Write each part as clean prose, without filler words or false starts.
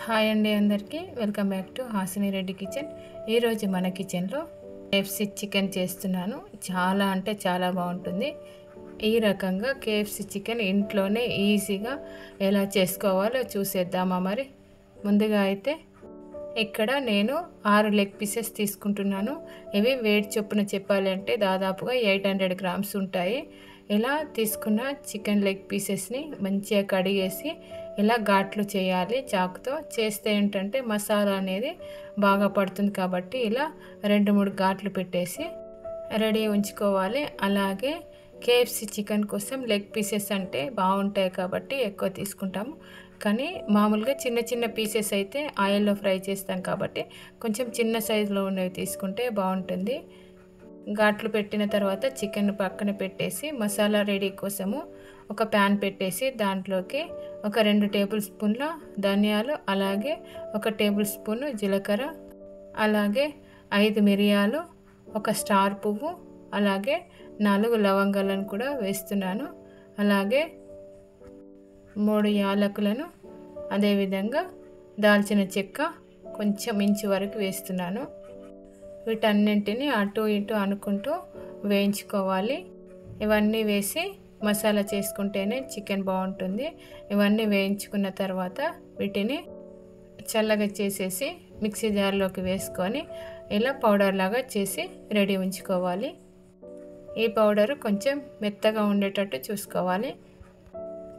Hi అండి అందరికీ welcome back to Hasini Reddy kitchen. ఈరోజు మన కిచెన్లో కేఎఫ్సి చికెన్ చేస్తున్నాను. చాలా అంటే చాలా బాగుంటుంది. ఈ రకంగా కేఎఫ్సి చికెన్ ఇంట్లోనే ఈజీగా ఎలా చేసుకోవాలో చూసేద్దామా. మరి ముందుగా అయితే ఇక్కడ నేను 6 లెగ్ పీసెస్ తీసుకుంటున్నాను. ఇవి వెయిట్ చొప్పున చెప్పాలి అంటే దాదాపుగా 800 గ్రామ్స్ ఉంటాయి. ఇలా తీసుకున్న చికెన్ లెగ్ పీసెస్ని మంచిగా కడిగేసి ఇలా ఘాట్లు చేయాలి. చాకుతో చేస్తే ఏంటంటే మసాలా అనేది బాగా పడుతుంది కాబట్టి ఇలా 2-3 ఘాట్లు పెట్టేసి రెడీ ఉంచుకోవాలి. అలాగే కేఎఫ్సి చికెన్ కోసం లెగ్ పీసెస్ అంటే బాగుంటాయి కాబట్టి ఎక్కువ తీసుకుంటాము. కానీ మామూలుగా చిన్న చిన్న పీసెస్ అయితే ఆయిల్లో ఫ్రై చేస్తాం కాబట్టి కొంచెం చిన్న సైజులో ఉన్నవి తీసుకుంటే బాగుంటుంది. ఘాట్లు పెట్టిన తర్వాత చికెన్ పక్కన పెట్టేసి మసాలా రెడీ కోసము ఒక ప్యాన్ పెట్టేసి దాంట్లోకి ఒక 2 టేబుల్ స్పూన్ల ధనియాలు, అలాగే 1 టేబుల్ స్పూన్ జీలకర్ర, అలాగే 5 మిరియాలు, 1 స్టార్ పువ్వు, అలాగే 4 లవంగాలను కూడా వేస్తున్నాను. అలాగే 3 యాలకులను, అదేవిధంగా దాల్చిన చెక్క కొంచెం ఇంచు వరకు వేస్తున్నాను. వీటన్నింటినీ అటు ఇటు అనుకుంటూ వేయించుకోవాలి. ఇవన్నీ వేసి మసాలా చేసుకుంటేనే చికెన్ బాగుంటుంది. ఇవన్నీ వేయించుకున్న తర్వాత వీటిని చల్లగా చేసేసి మిక్సీ జార్లోకి వేసుకొని ఇలా పౌడర్ లాగా చేసి రెడీ ఉంచుకోవాలి. ఈ పౌడర్ కొంచెం మెత్తగా ఉండేటట్టు చూసుకోవాలి.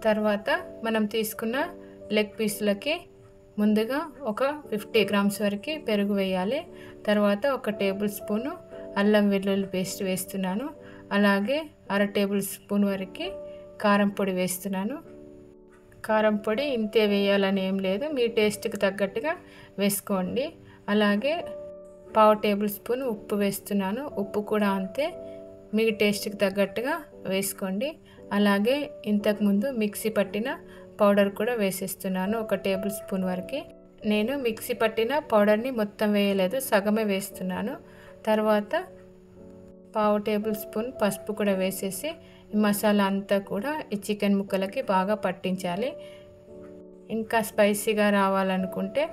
తర్వాత మనం తీసుకున్న లెగ్ పీసులకి ముందుగా ఒక 50 గ్రామ్స్ వరకు పెరుగు వేయాలి. తర్వాత 1 టేబుల్ స్పూను అల్లం వెల్లుల్లి పేస్ట్ వేస్తున్నాను. అలాగే 1/2 టేబుల్ స్పూన్ వరకు కారం పొడి వేస్తున్నాను. కారం పొడి ఇంతే వేయాలని ఏం లేదు, మీ టేస్ట్కి తగ్గట్టుగా వేసుకోండి. అలాగే 1/2 టేబుల్ స్పూన్ ఉప్పు వేస్తున్నాను. ఉప్పు కూడా అంతే మీ టేస్ట్కి తగ్గట్టుగా వేసుకోండి. అలాగే ఇంతకుముందు మిక్సీ పట్టిన పౌడర్ కూడా వేసేస్తున్నాను 1 టేబుల్ స్పూన్ వరకు. నేను మిక్సీ పట్టిన పౌడర్ని మొత్తం వేయలేదు, సగమే వేస్తున్నాను. తర్వాత 1/2 టేబుల్ స్పూన్ పసుపు కూడా వేసేసి ఈ మసాలా అంతా కూడా ఈ చికెన్ ముక్కలకి బాగా పట్టించాలి. ఇంకా స్పైసీగా రావాలనుకుంటే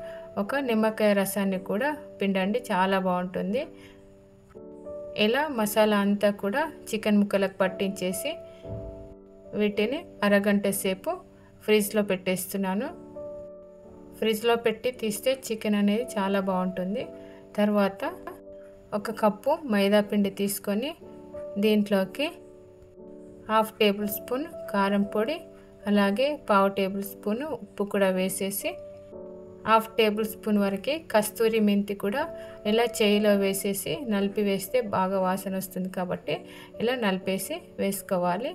1 నిమ్మకాయ రసాన్ని కూడా పిండండి, చాలా బాగుంటుంది. ఇలా మసాలా అంతా కూడా చికెన్ ముక్కలకు పట్టించేసి వీటిని అరగంట సేపు ఫ్రిడ్జ్లో పెట్టేస్తున్నాను. ఫ్రిడ్జ్లో పెట్టి తీస్తే చికెన్ అనేది చాలా బాగుంటుంది. తర్వాత 1 కప్పు మైదా పిండి తీసుకొని దీంట్లోకి 1/2 టేబుల్ స్పూన్ కారం పొడి, అలాగే 1/2 టేబుల్ స్పూన్ ఉప్పు కూడా వేసేసి 1/2 టేబుల్ స్పూన్ వరకు కస్తూరి మెంతి కూడా ఇలా చేయిలో వేసేసి నలిపి వేస్తే బాగా వాసన వస్తుంది కాబట్టి ఇలా నలిపేసి వేసుకోవాలి.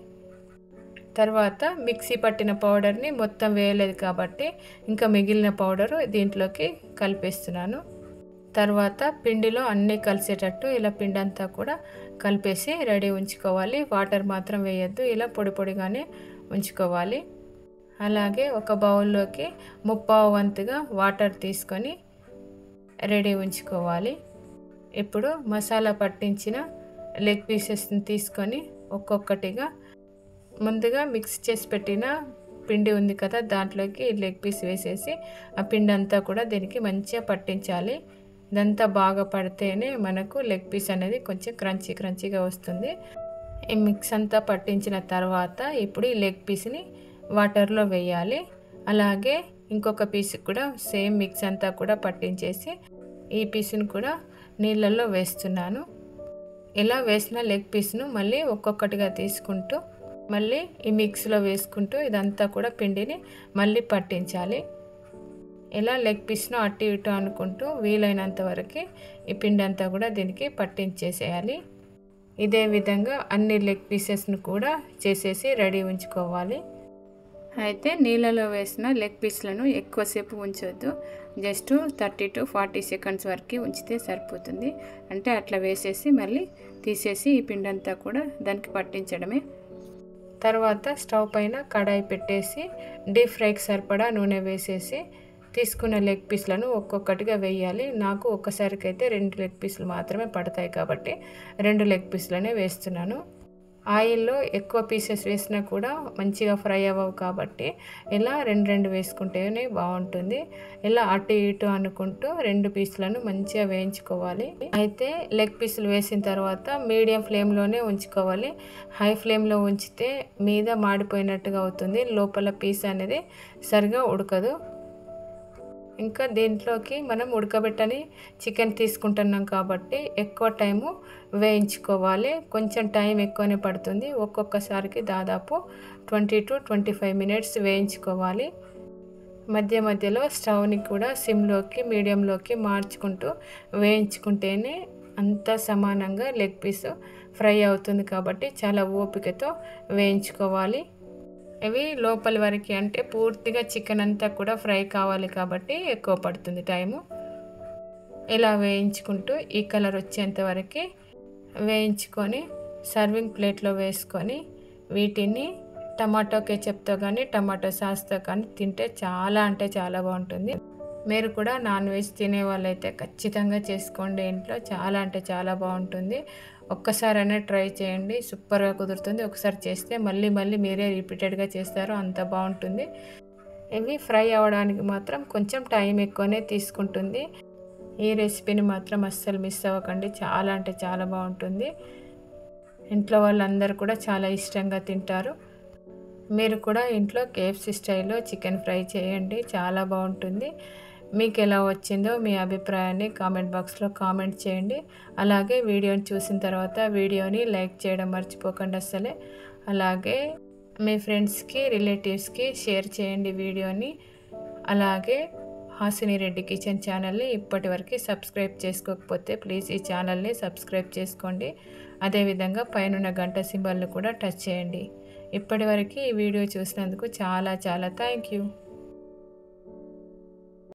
తర్వాత మిక్సీ పట్టిన పౌడర్ని మొత్తం వేయలేదు కాబట్టి ఇంకా మిగిలిన పౌడరు దీంట్లోకి కలిపేస్తున్నాను. తర్వాత పిండిలో అన్నీ కలిసేటట్టు ఇలా పిండి అంతా కూడా కలిపేసి రెడీ ఉంచుకోవాలి. వాటర్ మాత్రం వేయద్దు, ఇలా పొడి పొడిగానే ఉంచుకోవాలి. అలాగే ఒక బౌల్లోకి 3/4 వంతుగా వాటర్ తీసుకొని రెడీ ఉంచుకోవాలి. ఇప్పుడు మసాలా పట్టించిన లెగ్ పీసెస్ని తీసుకొని ఒక్కొక్కటిగా ముందుగా మిక్స్ చేసి పెట్టిన పిండి ఉంది కదా, దాంట్లోకి లెగ్ పీస్ వేసేసి ఆ పిండి అంతా కూడా దీనికి మంచిగా పట్టించాలి. ఇదంతా బాగా పడితేనే మనకు లెగ్ పీస్ అనేది కొంచెం క్రంచీగా వస్తుంది. ఈ మిక్స్ అంతా పట్టించిన తర్వాత ఇప్పుడు ఈ లెగ్ పీస్ని వాటర్లో వేయాలి. అలాగే ఇంకొక పీస్ కూడా సేమ్ మిక్స్ అంతా కూడా పట్టించేసి ఈ పీస్ని కూడా నీళ్ళల్లో వేస్తున్నాను. ఇలా వేసిన లెగ్ పీస్ను మళ్ళీ ఒక్కొక్కటిగా తీసుకుంటూ మళ్ళీ ఈ మిక్స్లో వేసుకుంటూ ఇదంతా కూడా పిండిని మళ్ళీ పట్టించాలి. ఇలా లెగ్ పీస్ను అటు ఇటు అనుకుంటూ వీలైనంత వరకు ఈ పిండి అంతా కూడా దీనికి పట్టించేసేయాలి. ఇదే విధంగా అన్ని లెగ్ పీసెస్ను కూడా చేసేసి రెడీ ఉంచుకోవాలి. అయితే నీళ్ళలో వేసిన లెగ్ పీస్లను ఎక్కువసేపు ఉంచొద్దు, జస్ట్ 30 to 40 సెకండ్స్ వరకు ఉంచితే సరిపోతుంది. అంటే అట్లా వేసేసి మళ్ళీ తీసేసి ఈ పిండి అంతా కూడా దానికి పట్టించడమే. తర్వాత స్టవ్ పైన కడాయి పెట్టేసి డీప్ ఫ్రైకి సరిపడా నూనె వేసేసి తీసుకున్న లెగ్ పీస్లను ఒక్కొక్కటిగా వేయాలి. నాకు ఒక్కసారికైతే 2 లెగ్ పీసులు మాత్రమే పడతాయి కాబట్టి 2 లెగ్ పీసులనే వేస్తున్నాను. ఆయిల్లో ఎక్కువ పీసెస్ వేసినా కూడా మంచిగా ఫ్రై అవ్వవు కాబట్టి ఇలా రెండు వేసుకుంటేనే బాగుంటుంది. ఇలా అటు ఇటు అనుకుంటూ 2 పీసులను మంచిగా వేయించుకోవాలి. అయితే లెగ్ పీసులు వేసిన తర్వాత మీడియం ఫ్లేమ్లోనే ఉంచుకోవాలి. హై ఫ్లేమ్లో ఉంచితే మీద మాడిపోయినట్టుగా అవుతుంది, లోపల పీస్ అనేది సరిగా ఉడకదు. ఇంకా దీంట్లోకి మనం ఉడకబెట్టని చికెన్ తీసుకుంటున్నాం కాబట్టి ఎక్కువ టైము వేయించుకోవాలి. కొంచెం టైం ఎక్కువనే పడుతుంది. ఒక్కొక్కసారికి దాదాపు 20 to 25 మినిట్స్ వేయించుకోవాలి. మధ్య మధ్యలో స్టవ్ని కూడా సిమ్లోకి మీడియంలోకి మార్చుకుంటూ వేయించుకుంటేనే అంతా సమానంగా లెగ్ పీసు ఫ్రై అవుతుంది కాబట్టి చాలా ఓపికతో వేయించుకోవాలి. ఇవి లోపలి వరకు అంటే పూర్తిగా చికెన్ అంతా కూడా ఫ్రై కావాలి కాబట్టి ఎక్కువ పడుతుంది టైము. ఇలా వేయించుకుంటూ ఈ కలర్ వచ్చేంత వరకు వేయించుకొని సర్వింగ్ ప్లేట్లో వేసుకొని వీటిని టమాటో కెచప్తో కానీ టమాటో సాస్తో కానీ తింటే చాలా అంటే చాలా బాగుంటుంది. మీరు కూడా నాన్ వెజ్ తినే వాళ్ళైతే ఖచ్చితంగా చేసుకోండి ఇంట్లో. చాలా అంటే చాలా బాగుంటుంది. ఒక్కసారైనా ట్రై చేయండి, సూపర్గా కుదురుతుంది. ఒకసారి చేస్తే మళ్ళీ మీరే రిపీటెడ్గా చేస్తారు, అంత బాగుంటుంది. ఇవి ఫ్రై అవ్వడానికి మాత్రం కొంచెం టైం ఎక్కువనే తీసుకుంటుంది. ఈ రెసిపీని మాత్రం అస్సలు మిస్ అవ్వకండి, చాలా అంటే చాలా బాగుంటుంది. ఇంట్లో వాళ్ళందరూ కూడా చాలా ఇష్టంగా తింటారు. మీరు కూడా ఇంట్లో కేఎఫ్సి స్టైల్లో చికెన్ ఫ్రై చేయండి, చాలా బాగుంటుంది. మీకు ఎలా వచ్చిందో మీ అభిప్రాయాన్ని కామెంట్ బాక్స్లో కామెంట్ చేయండి. అలాగే వీడియోని చూసిన తర్వాత వీడియోని లైక్ చేయడం మర్చిపోకండి అస్సలే. అలాగే మీ ఫ్రెండ్స్కి రిలేటివ్స్కి షేర్ చేయండి వీడియోని. అలాగే హాసిని రెడ్డి కిచెన్ ఛానల్ని ఇప్పటివరకు సబ్స్క్రైబ్ చేసుకోకపోతే ప్లీజ్ ఈ ఛానల్ని సబ్స్క్రైబ్ చేసుకోండి. అదేవిధంగా పైనున్న గంట సింబల్ని కూడా టచ్ చేయండి. ఇప్పటివరకు ఈ వీడియో చూసినందుకు చాలా థ్యాంక్ యూ.